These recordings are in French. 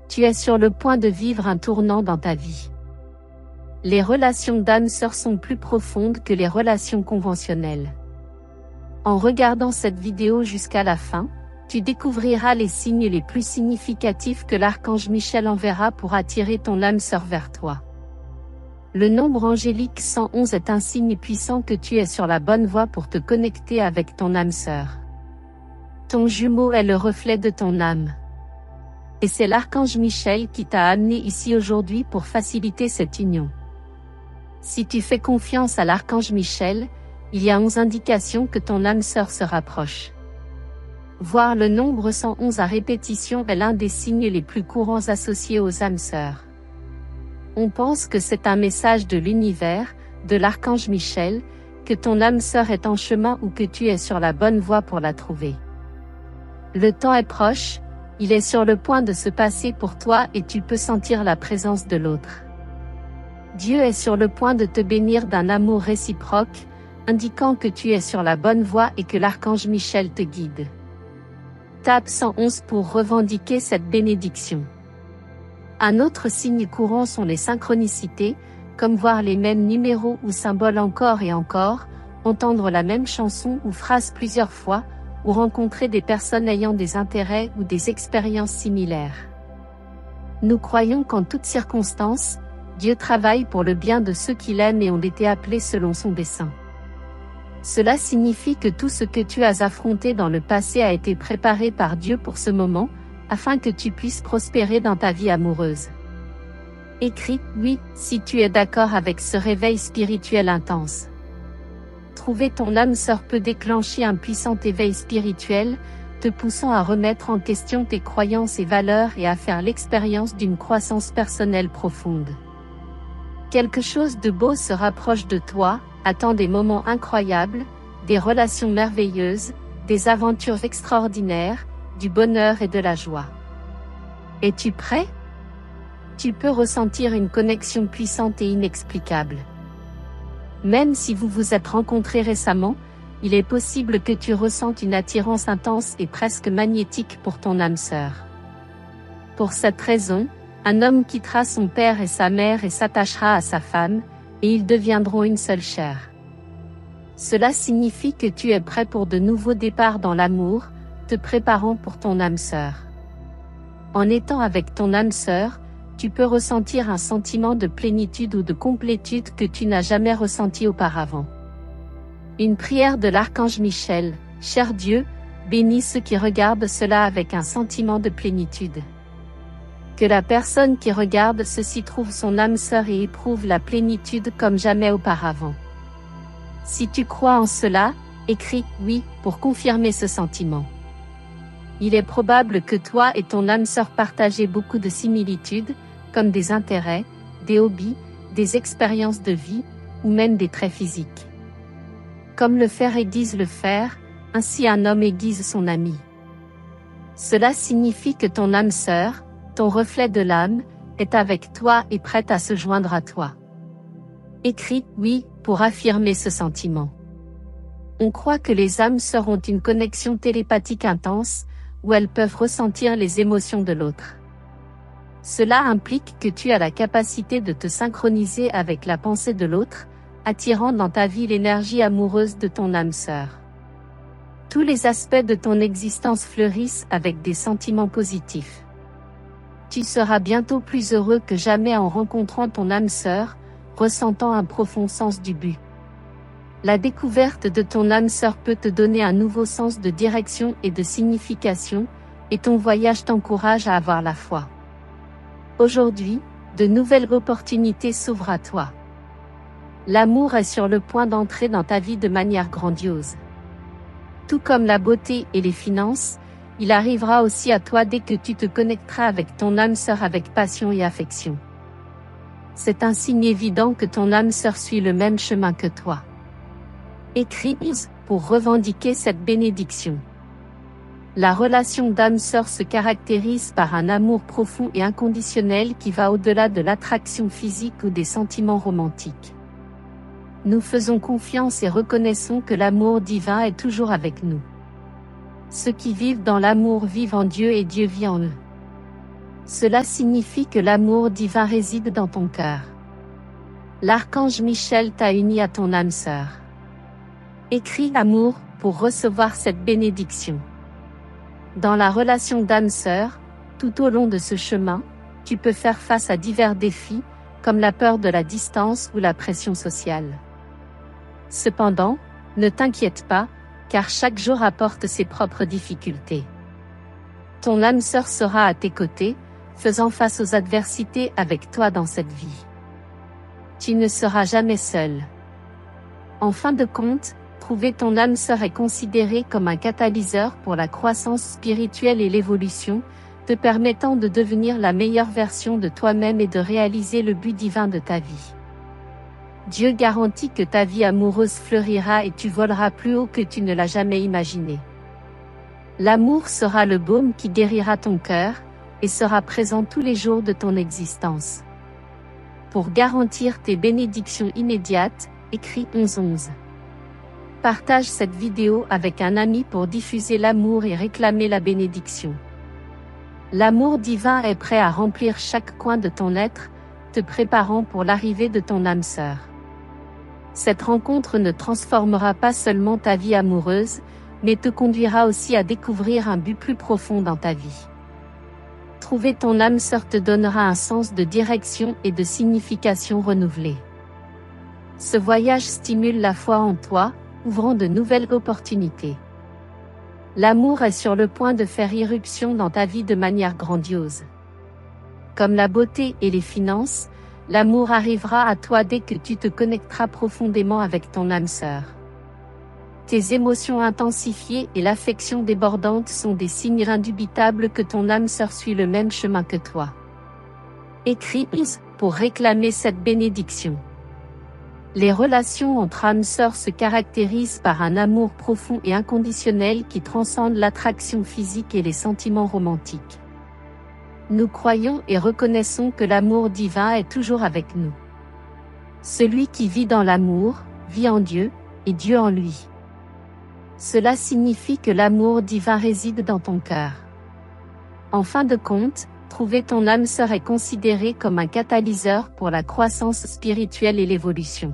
Tu es sur le point de vivre un tournant dans ta vie. Les relations d'âme-sœur sont plus profondes que les relations conventionnelles. En regardant cette vidéo jusqu'à la fin, tu découvriras les signes les plus significatifs que l'archange Michel enverra pour attirer ton âme-sœur vers toi. Le nombre angélique 111 est un signe puissant que tu es sur la bonne voie pour te connecter avec ton âme-sœur. Ton jumeau est le reflet de ton âme. Et c'est l'archange Michel qui t'a amené ici aujourd'hui pour faciliter cette union. Si tu fais confiance à l'archange Michel, il y a 11 indications que ton âme-sœur se rapproche. Voir le nombre 111 à répétition est l'un des signes les plus courants associés aux âmes-sœurs. On pense que c'est un message de l'univers, de l'archange Michel, que ton âme-sœur est en chemin ou que tu es sur la bonne voie pour la trouver. Le temps est proche, il est sur le point de se passer pour toi et tu peux sentir la présence de l'autre. Dieu est sur le point de te bénir d'un amour réciproque, indiquant que tu es sur la bonne voie et que l'archange Michel te guide. Tape 111 pour revendiquer cette bénédiction. Un autre signe courant sont les synchronicités, comme voir les mêmes numéros ou symboles encore et encore, entendre la même chanson ou phrase plusieurs fois, ou rencontrer des personnes ayant des intérêts ou des expériences similaires. Nous croyons qu'en toutes circonstances, Dieu travaille pour le bien de ceux qu'il aime et ont été appelés selon son dessein. Cela signifie que tout ce que tu as affronté dans le passé a été préparé par Dieu pour ce moment, afin que tu puisses prospérer dans ta vie amoureuse. Écris « Oui » si tu es d'accord avec ce réveil spirituel intense. Trouver ton âme-sœur peut déclencher un puissant éveil spirituel, te poussant à remettre en question tes croyances et valeurs et à faire l'expérience d'une croissance personnelle profonde. Quelque chose de beau se rapproche de toi, attend des moments incroyables, des relations merveilleuses, des aventures extraordinaires, du bonheur et de la joie. Es-tu prêt? Tu peux ressentir une connexion puissante et inexplicable. Même si vous vous êtes rencontrés récemment, il est possible que tu ressentes une attirance intense et presque magnétique pour ton âme-sœur. Pour cette raison, un homme quittera son père et sa mère et s'attachera à sa femme, et ils deviendront une seule chair. Cela signifie que tu es prêt pour de nouveaux départs dans l'amour, te préparant pour ton âme-sœur. En étant avec ton âme-sœur, tu peux ressentir un sentiment de plénitude ou de complétude que tu n'as jamais ressenti auparavant. Une prière de l'archange Michel, cher Dieu, bénis ceux qui regardent cela avec un sentiment de plénitude. Que la personne qui regarde ceci trouve son âme-sœur et éprouve la plénitude comme jamais auparavant. Si tu crois en cela, écris « oui » pour confirmer ce sentiment. Il est probable que toi et ton âme-sœur partagez beaucoup de similitudes, comme des intérêts, des hobbies, des expériences de vie, ou même des traits physiques. Comme le fer aiguise le fer, ainsi un homme aiguise son ami. Cela signifie que ton âme-sœur, ton reflet de l'âme, est avec toi et prête à se joindre à toi. Écris « oui » pour affirmer ce sentiment. On croit que les âmes-sœurs ont une connexion télépathique intense, où elles peuvent ressentir les émotions de l'autre. Cela implique que tu as la capacité de te synchroniser avec la pensée de l'autre, attirant dans ta vie l'énergie amoureuse de ton âme-sœur. Tous les aspects de ton existence fleurissent avec des sentiments positifs. Tu seras bientôt plus heureux que jamais en rencontrant ton âme-sœur, ressentant un profond sens du but. La découverte de ton âme-sœur peut te donner un nouveau sens de direction et de signification, et ton voyage t'encourage à avoir la foi. Aujourd'hui, de nouvelles opportunités s'ouvrent à toi. L'amour est sur le point d'entrer dans ta vie de manière grandiose. Tout comme la beauté et les finances, il arrivera aussi à toi dès que tu te connecteras avec ton âme-sœur avec passion et affection. C'est un signe évident que ton âme-sœur suit le même chemin que toi. Écris pour revendiquer cette bénédiction. La relation d'âme-sœur se caractérise par un amour profond et inconditionnel qui va au-delà de l'attraction physique ou des sentiments romantiques. Nous faisons confiance et reconnaissons que l'amour divin est toujours avec nous. Ceux qui vivent dans l'amour vivent en Dieu et Dieu vit en eux. Cela signifie que l'amour divin réside dans ton cœur. L'archange Michel t'a uni à ton âme sœur. Écris amour pour recevoir cette bénédiction. Dans la relation d'âme sœur, tout au long de ce chemin, tu peux faire face à divers défis, comme la peur de la distance ou la pression sociale. Cependant, ne t'inquiète pas, car chaque jour apporte ses propres difficultés. Ton âme sœur sera à tes côtés, faisant face aux adversités avec toi dans cette vie. Tu ne seras jamais seul. En fin de compte, trouver ton âme sœur est considéré comme un catalyseur pour la croissance spirituelle et l'évolution, te permettant de devenir la meilleure version de toi-même et de réaliser le but divin de ta vie. Dieu garantit que ta vie amoureuse fleurira et tu voleras plus haut que tu ne l'as jamais imaginé. L'amour sera le baume qui guérira ton cœur, et sera présent tous les jours de ton existence. Pour garantir tes bénédictions immédiates, écris 1111. Partage cette vidéo avec un ami pour diffuser l'amour et réclamer la bénédiction. L'amour divin est prêt à remplir chaque coin de ton être, te préparant pour l'arrivée de ton âme sœur. Cette rencontre ne transformera pas seulement ta vie amoureuse, mais te conduira aussi à découvrir un but plus profond dans ta vie. Trouver ton âme sœur te donnera un sens de direction et de signification renouvelée. Ce voyage stimule la foi en toi, ouvrant de nouvelles opportunités. L'amour est sur le point de faire irruption dans ta vie de manière grandiose. Comme la beauté et les finances, l'amour arrivera à toi dès que tu te connecteras profondément avec ton âme sœur. Tes émotions intensifiées et l'affection débordante sont des signes indubitables que ton âme sœur suit le même chemin que toi. Écris pour réclamer cette bénédiction. Les relations entre âmes sœurs se caractérisent par un amour profond et inconditionnel qui transcende l'attraction physique et les sentiments romantiques. Nous croyons et reconnaissons que l'amour divin est toujours avec nous. Celui qui vit dans l'amour, vit en Dieu, et Dieu en lui. Cela signifie que l'amour divin réside dans ton cœur. En fin de compte, trouver ton âme sœur est considéré comme un catalyseur pour la croissance spirituelle et l'évolution.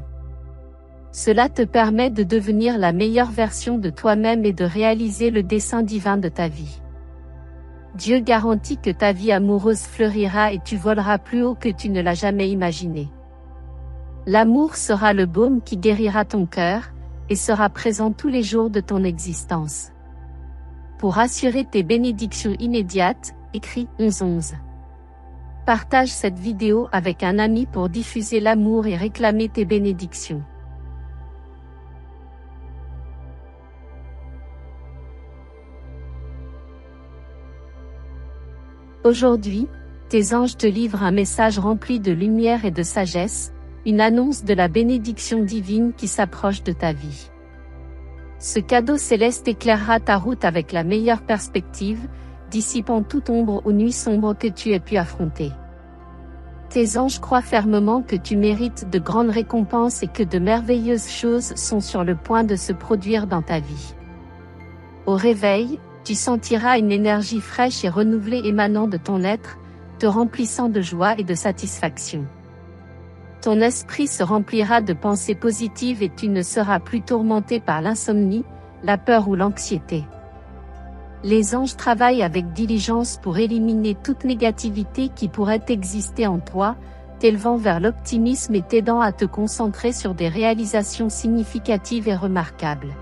Cela te permet de devenir la meilleure version de toi-même et de réaliser le dessein divin de ta vie. Dieu garantit que ta vie amoureuse fleurira et tu voleras plus haut que tu ne l'as jamais imaginé. L'amour sera le baume qui guérira ton cœur, et sera présent tous les jours de ton existence. Pour assurer tes bénédictions immédiates, écris 1111. Partage cette vidéo avec un ami pour diffuser l'amour et réclamer tes bénédictions. Aujourd'hui, tes anges te livrent un message rempli de lumière et de sagesse, une annonce de la bénédiction divine qui s'approche de ta vie. Ce cadeau céleste éclairera ta route avec la meilleure perspective, dissipant toute ombre ou nuit sombre que tu aies pu affronter. Tes anges croient fermement que tu mérites de grandes récompenses et que de merveilleuses choses sont sur le point de se produire dans ta vie. Au réveil, tu sentiras une énergie fraîche et renouvelée émanant de ton être, te remplissant de joie et de satisfaction. Ton esprit se remplira de pensées positives et tu ne seras plus tourmenté par l'insomnie, la peur ou l'anxiété. Les anges travaillent avec diligence pour éliminer toute négativité qui pourrait exister en toi, t'élevant vers l'optimisme et t'aidant à te concentrer sur des réalisations significatives et remarquables.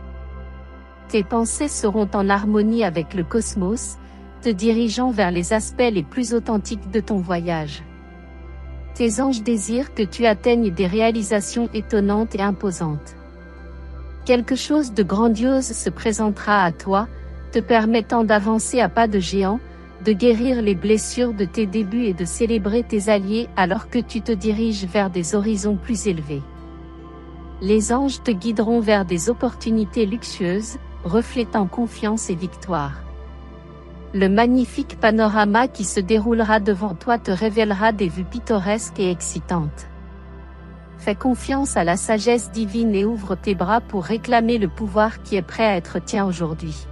Tes pensées seront en harmonie avec le cosmos, te dirigeant vers les aspects les plus authentiques de ton voyage. Tes anges désirent que tu atteignes des réalisations étonnantes et imposantes. Quelque chose de grandiose se présentera à toi, te permettant d'avancer à pas de géant, de guérir les blessures de tes débuts et de célébrer tes alliés alors que tu te diriges vers des horizons plus élevés. Les anges te guideront vers des opportunités luxueuses, reflétant confiance et victoire. Le magnifique panorama qui se déroulera devant toi te révélera des vues pittoresques et excitantes. Fais confiance à la sagesse divine et ouvre tes bras pour réclamer le pouvoir qui est prêt à être tien aujourd'hui.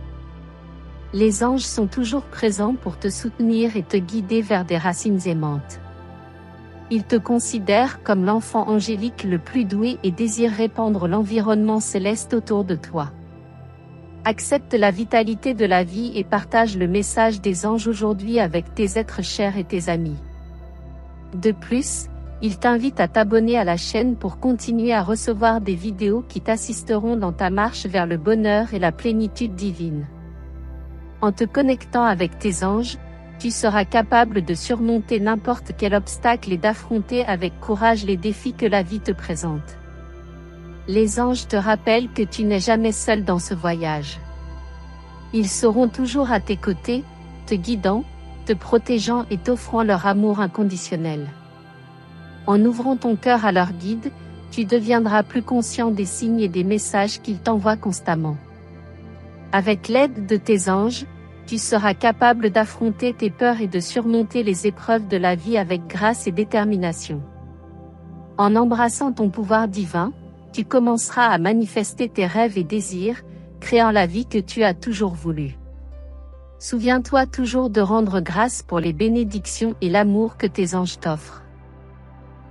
Les anges sont toujours présents pour te soutenir et te guider vers des racines aimantes. Ils te considèrent comme l'enfant angélique le plus doué et désirent répandre l'environnement céleste autour de toi. Accepte la vitalité de la vie et partage le message des anges aujourd'hui avec tes êtres chers et tes amis. De plus, ils t'invitent à t'abonner à la chaîne pour continuer à recevoir des vidéos qui t'assisteront dans ta marche vers le bonheur et la plénitude divine. En te connectant avec tes anges, tu seras capable de surmonter n'importe quel obstacle et d'affronter avec courage les défis que la vie te présente. Les anges te rappellent que tu n'es jamais seul dans ce voyage. Ils seront toujours à tes côtés, te guidant, te protégeant et t'offrant leur amour inconditionnel. En ouvrant ton cœur à leur guide, tu deviendras plus conscient des signes et des messages qu'ils t'envoient constamment. Avec l'aide de tes anges, tu seras capable d'affronter tes peurs et de surmonter les épreuves de la vie avec grâce et détermination. En embrassant ton pouvoir divin, tu commenceras à manifester tes rêves et désirs, créant la vie que tu as toujours voulu. Souviens-toi toujours de rendre grâce pour les bénédictions et l'amour que tes anges t'offrent.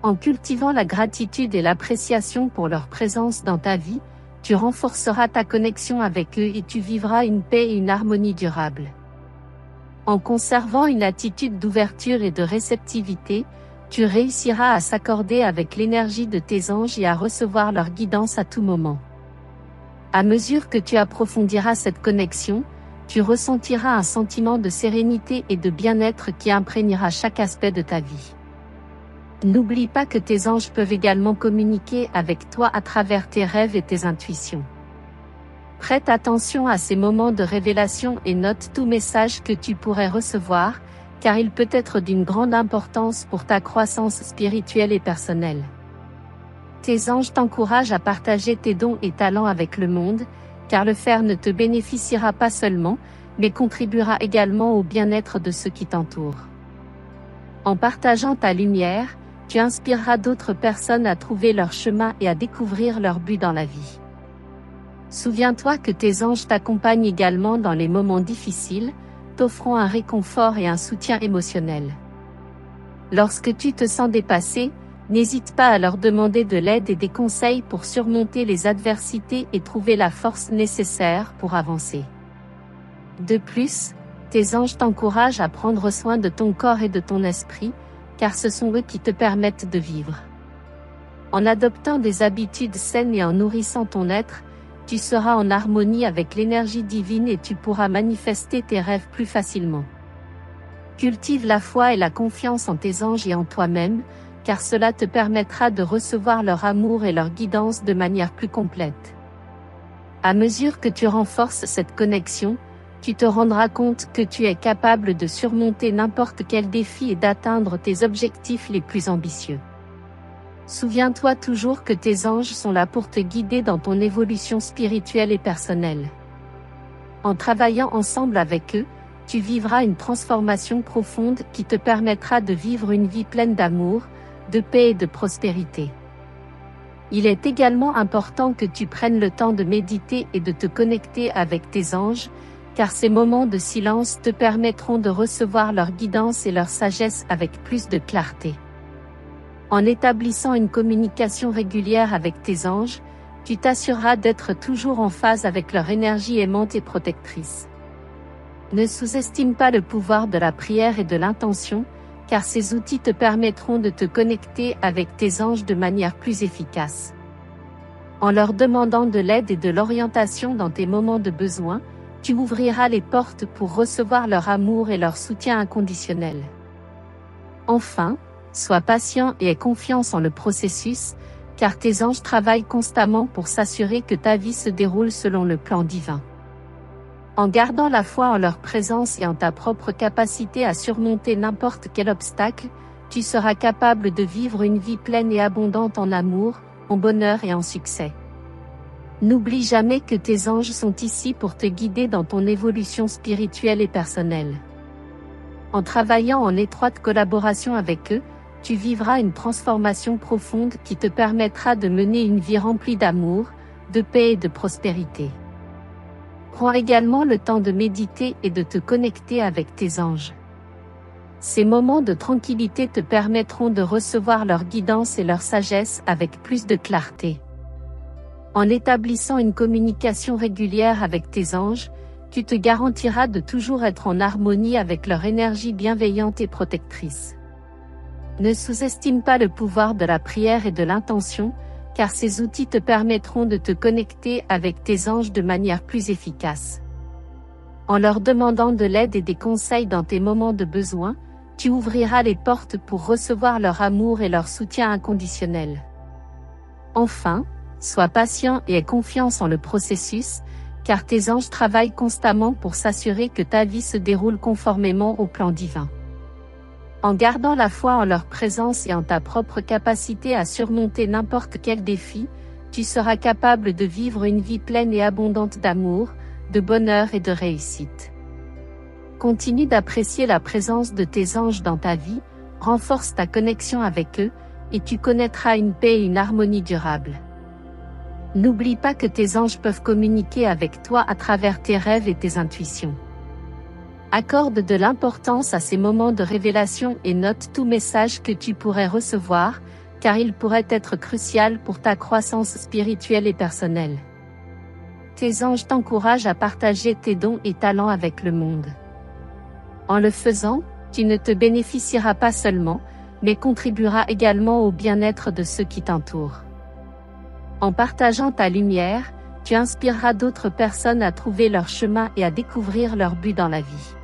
En cultivant la gratitude et l'appréciation pour leur présence dans ta vie, tu renforceras ta connexion avec eux et tu vivras une paix et une harmonie durables. En conservant une attitude d'ouverture et de réceptivité, tu réussiras à s'accorder avec l'énergie de tes anges et à recevoir leur guidance à tout moment. À mesure que tu approfondiras cette connexion, tu ressentiras un sentiment de sérénité et de bien-être qui imprégnera chaque aspect de ta vie. N'oublie pas que tes anges peuvent également communiquer avec toi à travers tes rêves et tes intuitions. Prête attention à ces moments de révélation et note tout message que tu pourrais recevoir, car il peut être d'une grande importance pour ta croissance spirituelle et personnelle. Tes anges t'encouragent à partager tes dons et talents avec le monde, car le faire ne te bénéficiera pas seulement, mais contribuera également au bien-être de ceux qui t'entourent. En partageant ta lumière, tu inspireras d'autres personnes à trouver leur chemin et à découvrir leur but dans la vie. Souviens-toi que tes anges t'accompagnent également dans les moments difficiles, t'offrant un réconfort et un soutien émotionnel. Lorsque tu te sens dépassé, n'hésite pas à leur demander de l'aide et des conseils pour surmonter les adversités et trouver la force nécessaire pour avancer. De plus, tes anges t'encouragent à prendre soin de ton corps et de ton esprit, car ce sont eux qui te permettent de vivre. En adoptant des habitudes saines et en nourrissant ton être, tu seras en harmonie avec l'énergie divine et tu pourras manifester tes rêves plus facilement. Cultive la foi et la confiance en tes anges et en toi-même, car cela te permettra de recevoir leur amour et leur guidance de manière plus complète. À mesure que tu renforces cette connexion, tu te rendras compte que tu es capable de surmonter n'importe quel défi et d'atteindre tes objectifs les plus ambitieux. Souviens-toi toujours que tes anges sont là pour te guider dans ton évolution spirituelle et personnelle. En travaillant ensemble avec eux, tu vivras une transformation profonde qui te permettra de vivre une vie pleine d'amour, de paix et de prospérité. Il est également important que tu prennes le temps de méditer et de te connecter avec tes anges, car ces moments de silence te permettront de recevoir leur guidance et leur sagesse avec plus de clarté. En établissant une communication régulière avec tes anges, tu t'assureras d'être toujours en phase avec leur énergie aimante et protectrice. Ne sous-estime pas le pouvoir de la prière et de l'intention, car ces outils te permettront de te connecter avec tes anges de manière plus efficace. En leur demandant de l'aide et de l'orientation dans tes moments de besoin, tu ouvriras les portes pour recevoir leur amour et leur soutien inconditionnel. Enfin, sois patient et aie confiance en le processus, car tes anges travaillent constamment pour s'assurer que ta vie se déroule selon le plan divin. En gardant la foi en leur présence et en ta propre capacité à surmonter n'importe quel obstacle, tu seras capable de vivre une vie pleine et abondante en amour, en bonheur et en succès. N'oublie jamais que tes anges sont ici pour te guider dans ton évolution spirituelle et personnelle. En travaillant en étroite collaboration avec eux, tu vivras une transformation profonde qui te permettra de mener une vie remplie d'amour, de paix et de prospérité. Prends également le temps de méditer et de te connecter avec tes anges. Ces moments de tranquillité te permettront de recevoir leur guidance et leur sagesse avec plus de clarté. En établissant une communication régulière avec tes anges, tu te garantiras de toujours être en harmonie avec leur énergie bienveillante et protectrice. Ne sous-estime pas le pouvoir de la prière et de l'intention, car ces outils te permettront de te connecter avec tes anges de manière plus efficace. En leur demandant de l'aide et des conseils dans tes moments de besoin, tu ouvriras les portes pour recevoir leur amour et leur soutien inconditionnel. Enfin, sois patient et aie confiance en le processus, car tes anges travaillent constamment pour s'assurer que ta vie se déroule conformément au plan divin. En gardant la foi en leur présence et en ta propre capacité à surmonter n'importe quel défi, tu seras capable de vivre une vie pleine et abondante d'amour, de bonheur et de réussite. Continue d'apprécier la présence de tes anges dans ta vie, renforce ta connexion avec eux, et tu connaîtras une paix et une harmonie durable. N'oublie pas que tes anges peuvent communiquer avec toi à travers tes rêves et tes intuitions. Accorde de l'importance à ces moments de révélation et note tout message que tu pourrais recevoir, car il pourrait être crucial pour ta croissance spirituelle et personnelle. Tes anges t'encouragent à partager tes dons et talents avec le monde. En le faisant, tu ne te bénéficieras pas seulement, mais contribueras également au bien-être de ceux qui t'entourent. En partageant ta lumière, tu inspireras d'autres personnes à trouver leur chemin et à découvrir leur but dans la vie.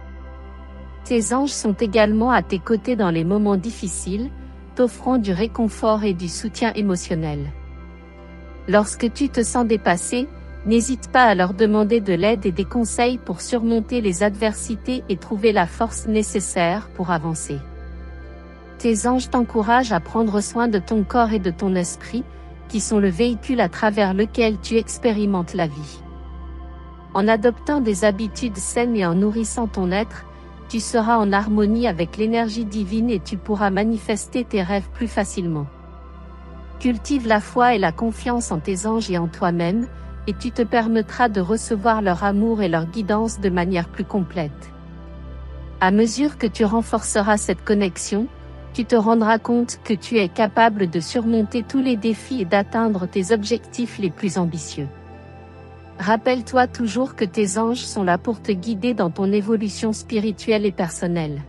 Tes anges sont également à tes côtés dans les moments difficiles, t'offrant du réconfort et du soutien émotionnel. Lorsque tu te sens dépassé, n'hésite pas à leur demander de l'aide et des conseils pour surmonter les adversités et trouver la force nécessaire pour avancer. Tes anges t'encouragent à prendre soin de ton corps et de ton esprit, qui sont le véhicule à travers lequel tu expérimentes la vie. En adoptant des habitudes saines et en nourrissant ton être, tu seras en harmonie avec l'énergie divine et tu pourras manifester tes rêves plus facilement. Cultive la foi et la confiance en tes anges et en toi-même, et tu te permettras de recevoir leur amour et leur guidance de manière plus complète. À mesure que tu renforceras cette connexion, tu te rendras compte que tu es capable de surmonter tous les défis et d'atteindre tes objectifs les plus ambitieux. Rappelle-toi toujours que tes anges sont là pour te guider dans ton évolution spirituelle et personnelle.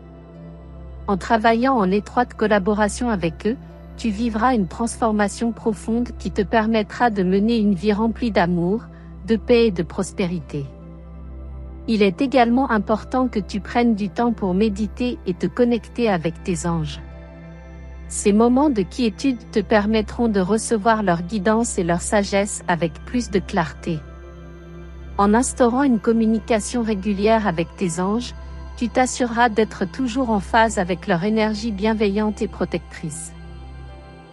En travaillant en étroite collaboration avec eux, tu vivras une transformation profonde qui te permettra de mener une vie remplie d'amour, de paix et de prospérité. Il est également important que tu prennes du temps pour méditer et te connecter avec tes anges. Ces moments de quiétude te permettront de recevoir leur guidance et leur sagesse avec plus de clarté. En instaurant une communication régulière avec tes anges, tu t'assureras d'être toujours en phase avec leur énergie bienveillante et protectrice.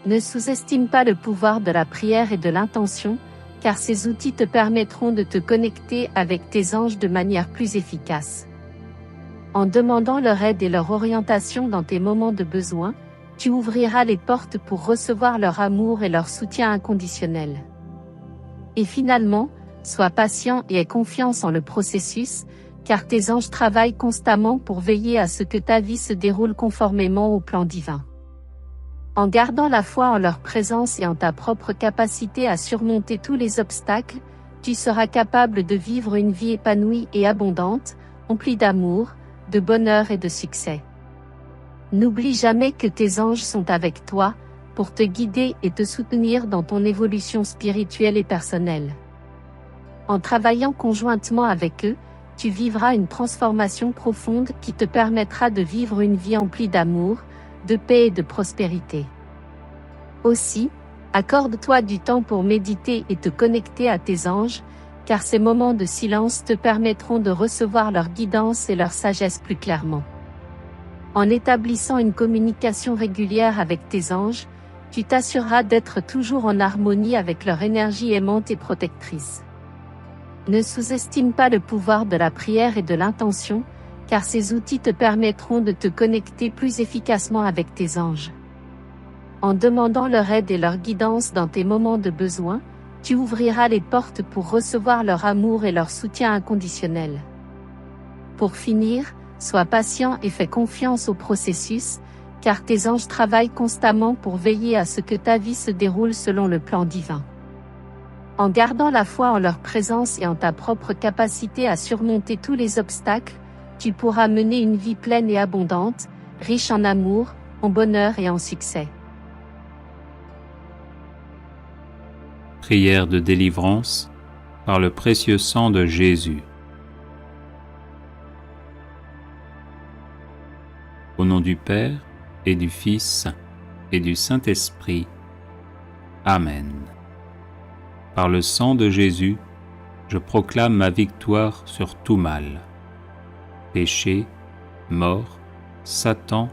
Ne sous-estime pas le pouvoir de la prière et de l'intention, car ces outils te permettront de te connecter avec tes anges de manière plus efficace. En demandant leur aide et leur orientation dans tes moments de besoin, tu ouvriras les portes pour recevoir leur amour et leur soutien inconditionnel. Et finalement, sois patient et aie confiance en le processus, car tes anges travaillent constamment pour veiller à ce que ta vie se déroule conformément au plan divin. En gardant la foi en leur présence et en ta propre capacité à surmonter tous les obstacles, tu seras capable de vivre une vie épanouie et abondante, emplie d'amour, de bonheur et de succès. N'oublie jamais que tes anges sont avec toi, pour te guider et te soutenir dans ton évolution spirituelle et personnelle. En travaillant conjointement avec eux, tu vivras une transformation profonde qui te permettra de vivre une vie emplie d'amour, de paix et de prospérité. Aussi, accorde-toi du temps pour méditer et te connecter à tes anges, car ces moments de silence te permettront de recevoir leur guidance et leur sagesse plus clairement. En établissant une communication régulière avec tes anges, tu t'assureras d'être toujours en harmonie avec leur énergie aimante et protectrice. Ne sous-estime pas le pouvoir de la prière et de l'intention, car ces outils te permettront de te connecter plus efficacement avec tes anges. En demandant leur aide et leur guidance dans tes moments de besoin, tu ouvriras les portes pour recevoir leur amour et leur soutien inconditionnel. Pour finir, sois patient et fais confiance au processus, car tes anges travaillent constamment pour veiller à ce que ta vie se déroule selon le plan divin. En gardant la foi en leur présence et en ta propre capacité à surmonter tous les obstacles, tu pourras mener une vie pleine et abondante, riche en amour, en bonheur et en succès. Prière de délivrance par le précieux sang de Jésus. Au nom du Père, et du Fils, et du Saint-Esprit. Amen. Par le sang de Jésus, je proclame ma victoire sur tout mal. Péché, mort, Satan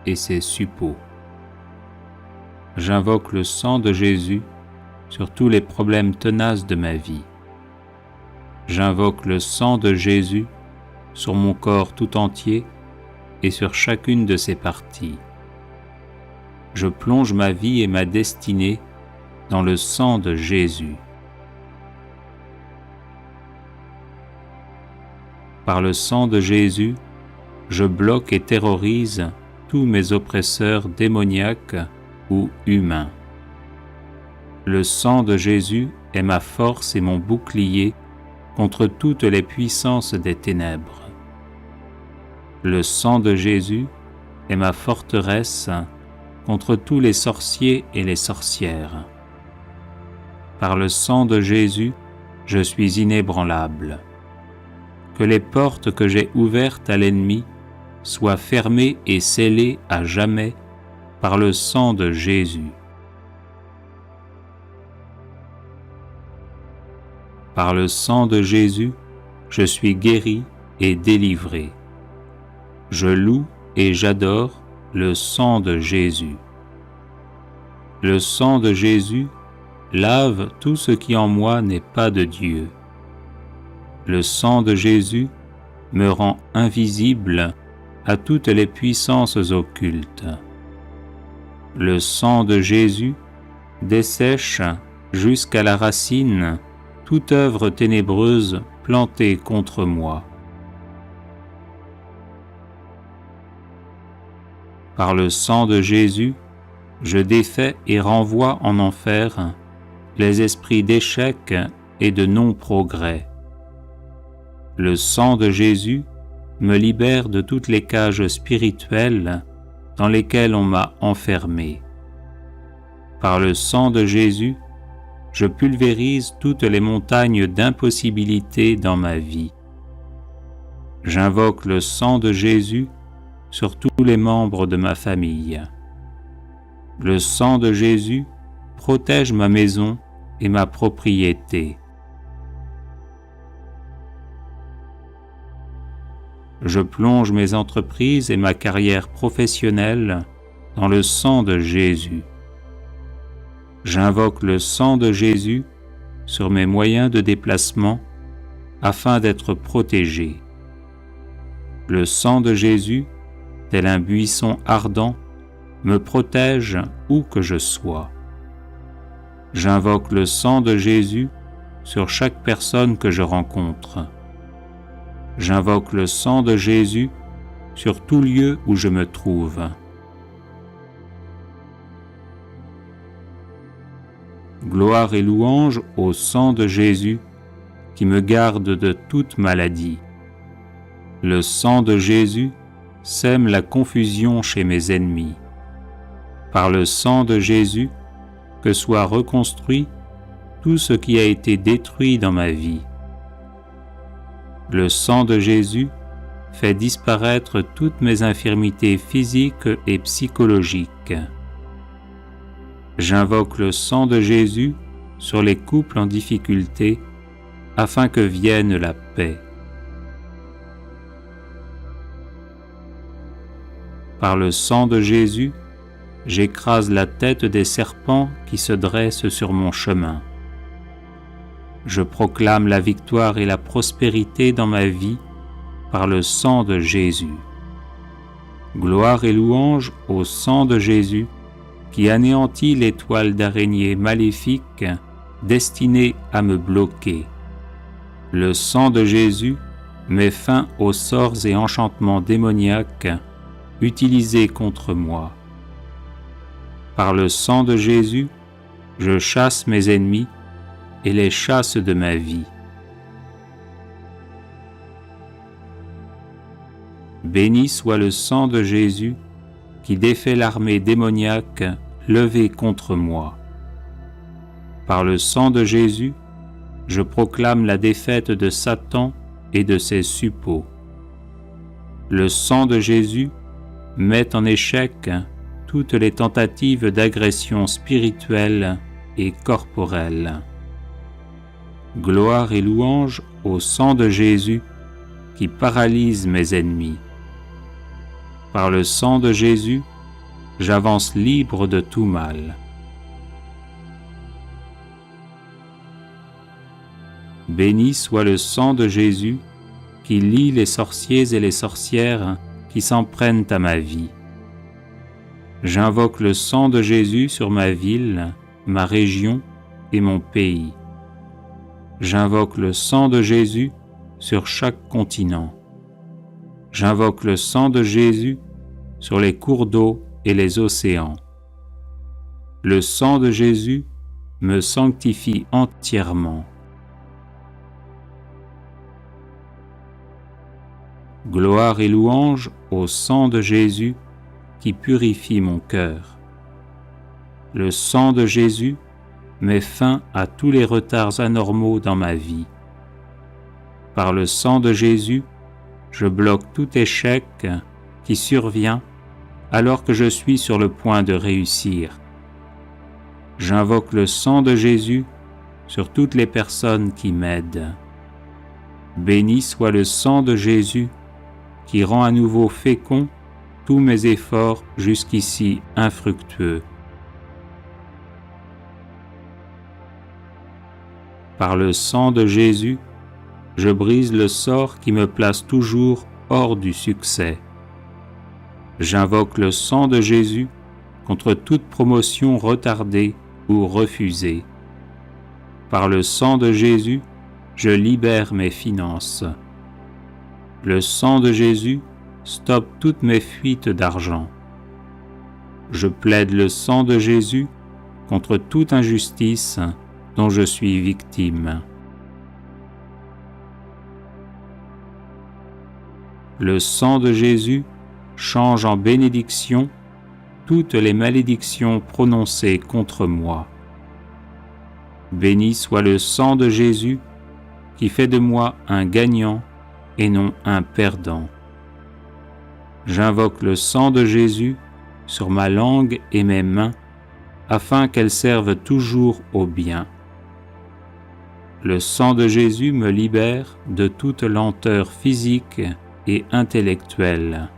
et ses suppôts. J'invoque le sang de Jésus sur tous les problèmes tenaces de ma vie. J'invoque le sang de Jésus sur mon corps tout entier et sur chacune de ses parties. Je plonge ma vie et ma destinée dans le sang de Jésus. Par le sang de Jésus, je bloque et terrorise tous mes oppresseurs démoniaques ou humains. Le sang de Jésus est ma force et mon bouclier contre toutes les puissances des ténèbres. Le sang de Jésus est ma forteresse contre tous les sorciers et les sorcières. Par le sang de Jésus, je suis inébranlable. Que les portes que j'ai ouvertes à l'ennemi soient fermées et scellées à jamais par le sang de Jésus. Par le sang de Jésus, je suis guéri et délivré. Je loue et j'adore le sang de Jésus. Le sang de Jésus lave tout ce qui en moi n'est pas de Dieu. Le sang de Jésus me rend invisible à toutes les puissances occultes. Le sang de Jésus dessèche jusqu'à la racine toute œuvre ténébreuse plantée contre moi. Par le sang de Jésus, je défais et renvoie en enfer les esprits d'échec et de non-progrès. Le sang de Jésus me libère de toutes les cages spirituelles dans lesquelles on m'a enfermé. Par le sang de Jésus, je pulvérise toutes les montagnes d'impossibilités dans ma vie. J'invoque le sang de Jésus sur tous les membres de ma famille. Le sang de Jésus protège ma maison et ma propriété. Je plonge mes entreprises et ma carrière professionnelle dans le sang de Jésus. J'invoque le sang de Jésus sur mes moyens de déplacement afin d'être protégé. Le sang de Jésus, tel un buisson ardent, me protège où que je sois. J'invoque le sang de Jésus sur chaque personne que je rencontre. J'invoque le sang de Jésus sur tout lieu où je me trouve. Gloire et louange au sang de Jésus qui me garde de toute maladie. Le sang de Jésus sème la confusion chez mes ennemis. Par le sang de Jésus, que soit reconstruit tout ce qui a été détruit dans ma vie. Le sang de Jésus fait disparaître toutes mes infirmités physiques et psychologiques. J'invoque le sang de Jésus sur les couples en difficulté afin que vienne la paix. Par le sang de Jésus, j'écrase la tête des serpents qui se dressent sur mon chemin. Je proclame la victoire et la prospérité dans ma vie par le sang de Jésus. Gloire et louange au sang de Jésus qui anéantit les toiles d'araignée maléfiques destinés à me bloquer. Le sang de Jésus met fin aux sorts et enchantements démoniaques utilisés contre moi. Par le sang de Jésus, je chasse mes ennemis et les chasse de ma vie. Béni soit le sang de Jésus qui défait l'armée démoniaque levée contre moi. Par le sang de Jésus, je proclame la défaite de Satan et de ses suppôts. Le sang de Jésus met en échec toutes les tentatives d'agression spirituelle et corporelle. Gloire et louange au sang de Jésus qui paralyse mes ennemis. Par le sang de Jésus, j'avance libre de tout mal. Béni soit le sang de Jésus qui lie les sorciers et les sorcières qui s'en prennent à ma vie. J'invoque le sang de Jésus sur ma ville, ma région et mon pays. J'invoque le sang de Jésus sur chaque continent. J'invoque le sang de Jésus sur les cours d'eau et les océans. Le sang de Jésus me sanctifie entièrement. Gloire et louange au sang de Jésus qui purifie mon cœur. Le sang de Jésus met fin à tous les retards anormaux dans ma vie. Par le sang de Jésus, je bloque tout échec qui survient alors que je suis sur le point de réussir. J'invoque le sang de Jésus sur toutes les personnes qui m'aident. Béni soit le sang de Jésus qui rend à nouveau fécond tous mes efforts jusqu'ici infructueux. Par le sang de Jésus, je brise le sort qui me place toujours hors du succès. J'invoque le sang de Jésus contre toute promotion retardée ou refusée. Par le sang de Jésus, je libère mes finances. Le sang de Jésus stoppe toutes mes fuites d'argent. Je plaide le sang de Jésus contre toute injustice dont je suis victime. Le sang de Jésus change en bénédiction toutes les malédictions prononcées contre moi. Béni soit le sang de Jésus qui fait de moi un gagnant et non un perdant. J'invoque le sang de Jésus sur ma langue et mes mains afin qu'elles servent toujours au bien. Le sang de Jésus me libère de toute lenteur physique et intellectuelle.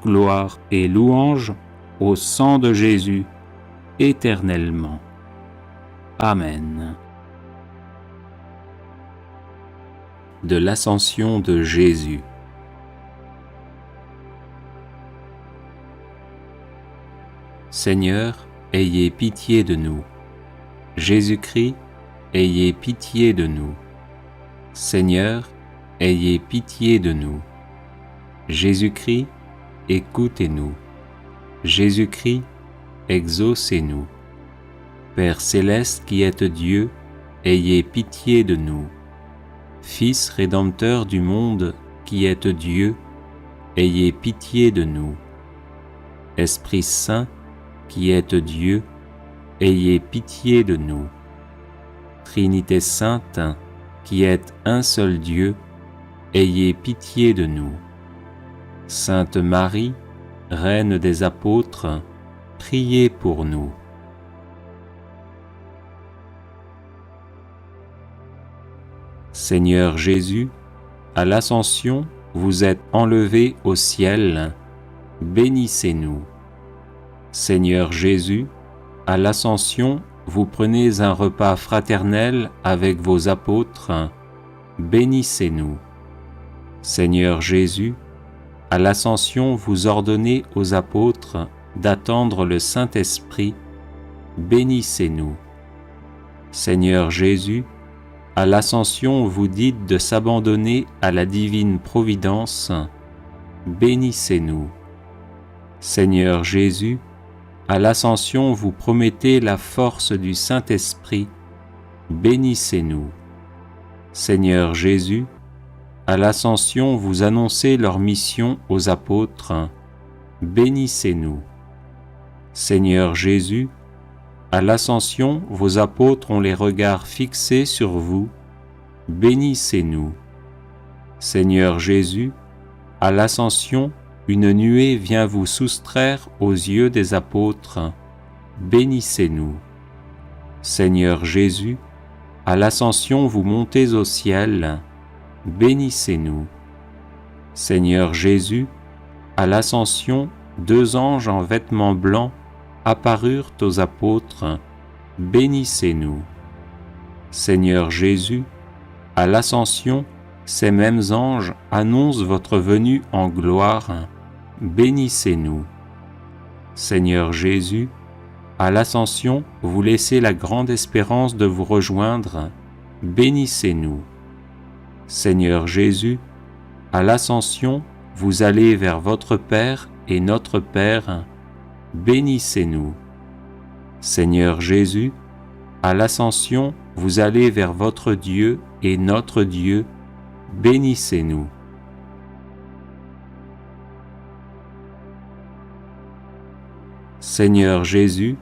Gloire et louange au sang de Jésus éternellement. Amen. De l'ascension de Jésus. Seigneur, ayez pitié de nous. Jésus-Christ, ayez pitié de nous. Seigneur, ayez pitié de nous. Jésus-Christ, écoutez-nous. Jésus-Christ, exaucez-nous. Père céleste qui êtes Dieu, ayez pitié de nous. Fils rédempteur du monde qui êtes Dieu, ayez pitié de nous. Esprit Saint qui êtes Dieu, ayez pitié de nous. Trinité Sainte qui êtes un seul Dieu, ayez pitié de nous. Sainte Marie, Reine des apôtres, priez pour nous. Seigneur Jésus, à l'Ascension, vous êtes enlevé au ciel, bénissez-nous. Seigneur Jésus, à l'Ascension, vous prenez un repas fraternel avec vos apôtres, bénissez-nous. Seigneur Jésus, à l'Ascension, vous ordonnez aux apôtres d'attendre le Saint-Esprit, bénissez-nous. Seigneur Jésus, à l'Ascension vous dites de s'abandonner à la divine providence, bénissez-nous. Seigneur Jésus, à l'Ascension vous promettez la force du Saint-Esprit, bénissez-nous. Seigneur Jésus, à l'Ascension vous annoncez leur mission aux apôtres, bénissez-nous. Seigneur Jésus, à l'Ascension vos apôtres ont les regards fixés sur vous, bénissez-nous. Seigneur Jésus, à l'Ascension une nuée vient vous soustraire aux yeux des apôtres, bénissez-nous. Seigneur Jésus, à l'Ascension vous montez au ciel, bénissez-nous. Seigneur Jésus, à l'Ascension, 2 anges en vêtements blancs apparurent aux apôtres, bénissez-nous. Seigneur Jésus, à l'Ascension, ces mêmes anges annoncent votre venue en gloire, bénissez-nous. Seigneur Jésus, à l'Ascension, vous laissez la grande espérance de vous rejoindre, bénissez-nous. Seigneur Jésus, à l'Ascension, vous allez vers votre Père et notre Père, bénissez-nous. Seigneur Jésus, à l'Ascension, vous allez vers votre Dieu et notre Dieu, bénissez-nous. Seigneur Jésus,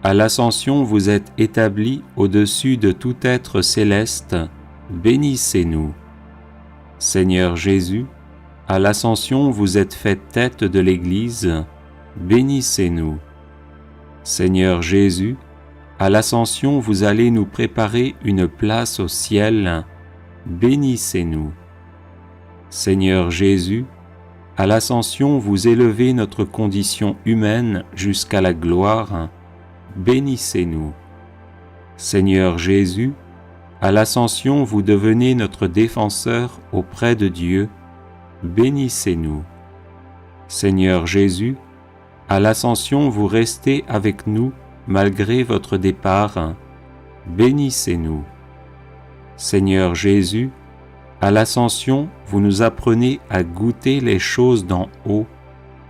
à l'Ascension vous êtes établi au-dessus de tout être céleste, bénissez-nous. Seigneur Jésus, à l'Ascension vous êtes fait tête de l'Église, bénissez-nous. Seigneur Jésus, à l'Ascension vous allez nous préparer une place au ciel, bénissez-nous. Seigneur Jésus, à l'Ascension vous élevez notre condition humaine jusqu'à la gloire, bénissez-nous. Seigneur Jésus, à l'Ascension vous devenez notre défenseur auprès de Dieu, bénissez-nous. Seigneur Jésus, à l'Ascension vous restez avec nous malgré votre départ, bénissez-nous. Seigneur Jésus, à l'Ascension vous nous apprenez à goûter les choses d'en haut,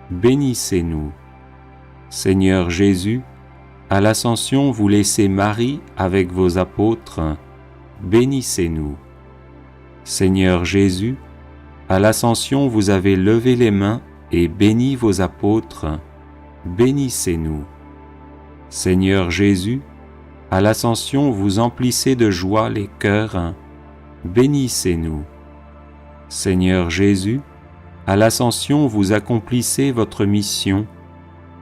bénissez-nous. Seigneur Jésus, à l'Ascension vous laissez Marie avec vos apôtres, bénissez-nous. Seigneur Jésus, à l'Ascension vous avez levé les mains et béni vos apôtres, bénissez-nous. Seigneur Jésus, à l'Ascension vous emplissez de joie les cœurs, bénissez-nous. Seigneur Jésus, à l'Ascension vous accomplissez votre mission,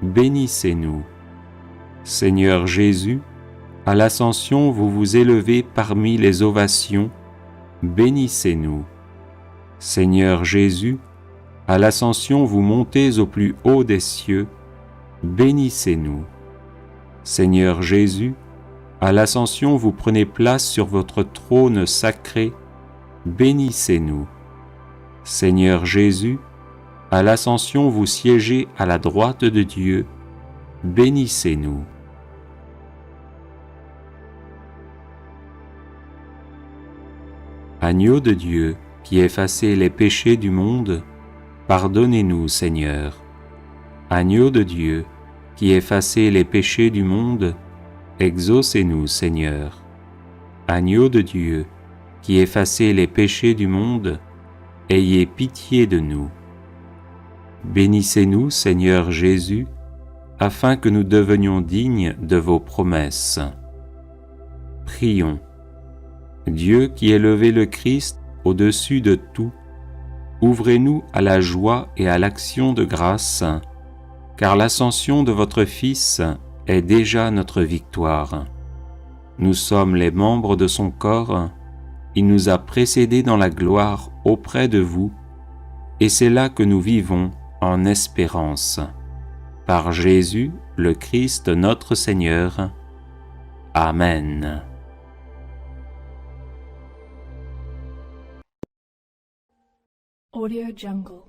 bénissez-nous. Seigneur Jésus, à l'Ascension vous vous élevez parmi les ovations, bénissez-nous. Seigneur Jésus, à l'Ascension vous montez au plus haut des cieux, bénissez-nous. Seigneur Jésus, à l'Ascension vous prenez place sur votre trône sacré, bénissez-nous. Seigneur Jésus, à l'Ascension vous siégez à la droite de Dieu, bénissez-nous. Agneau de Dieu, qui effacez les péchés du monde, pardonnez-nous, Seigneur. Agneau de Dieu, qui effacez les péchés du monde, exaucez-nous, Seigneur. Agneau de Dieu, qui effacez les péchés du monde, ayez pitié de nous. Bénissez-nous, Seigneur Jésus, afin que nous devenions dignes de vos promesses. Prions. Dieu qui élevez le Christ au-dessus de tout, ouvrez-nous à la joie et à l'action de grâce, car l'ascension de votre Fils est déjà notre victoire. Nous sommes les membres de son corps, il nous a précédés dans la gloire auprès de vous, et c'est là que nous vivons en espérance. Par Jésus, le Christ notre Seigneur. Amen. Audio Jungle.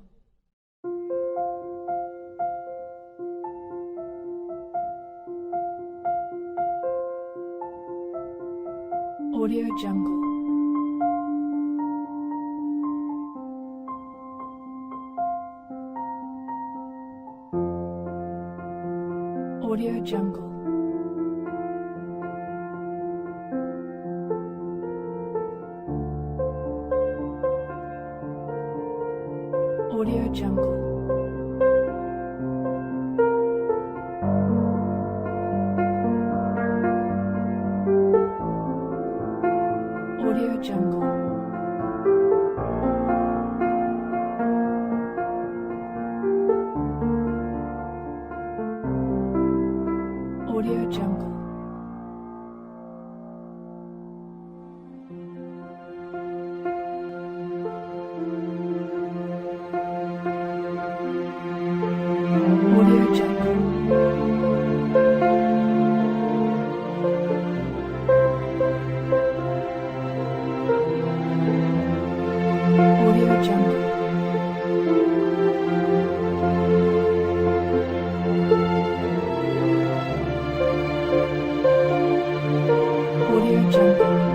Audio Jungle. Audio Jungle. Audio Jungle. Audio Jungle. Audio Jungle. Audio Jungle. Audio Jungle. Audio Jungle. Audio Jungle. Audio Jungle.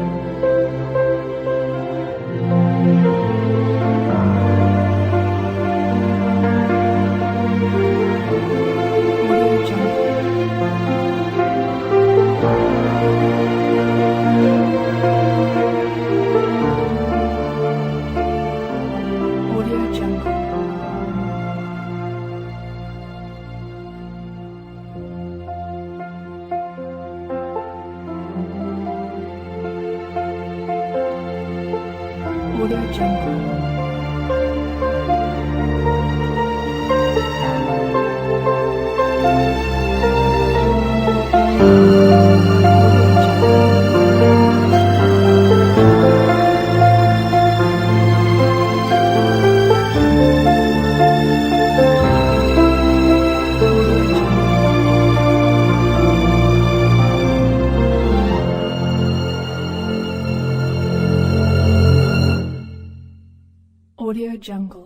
Audio Jungle. Audio Jungle.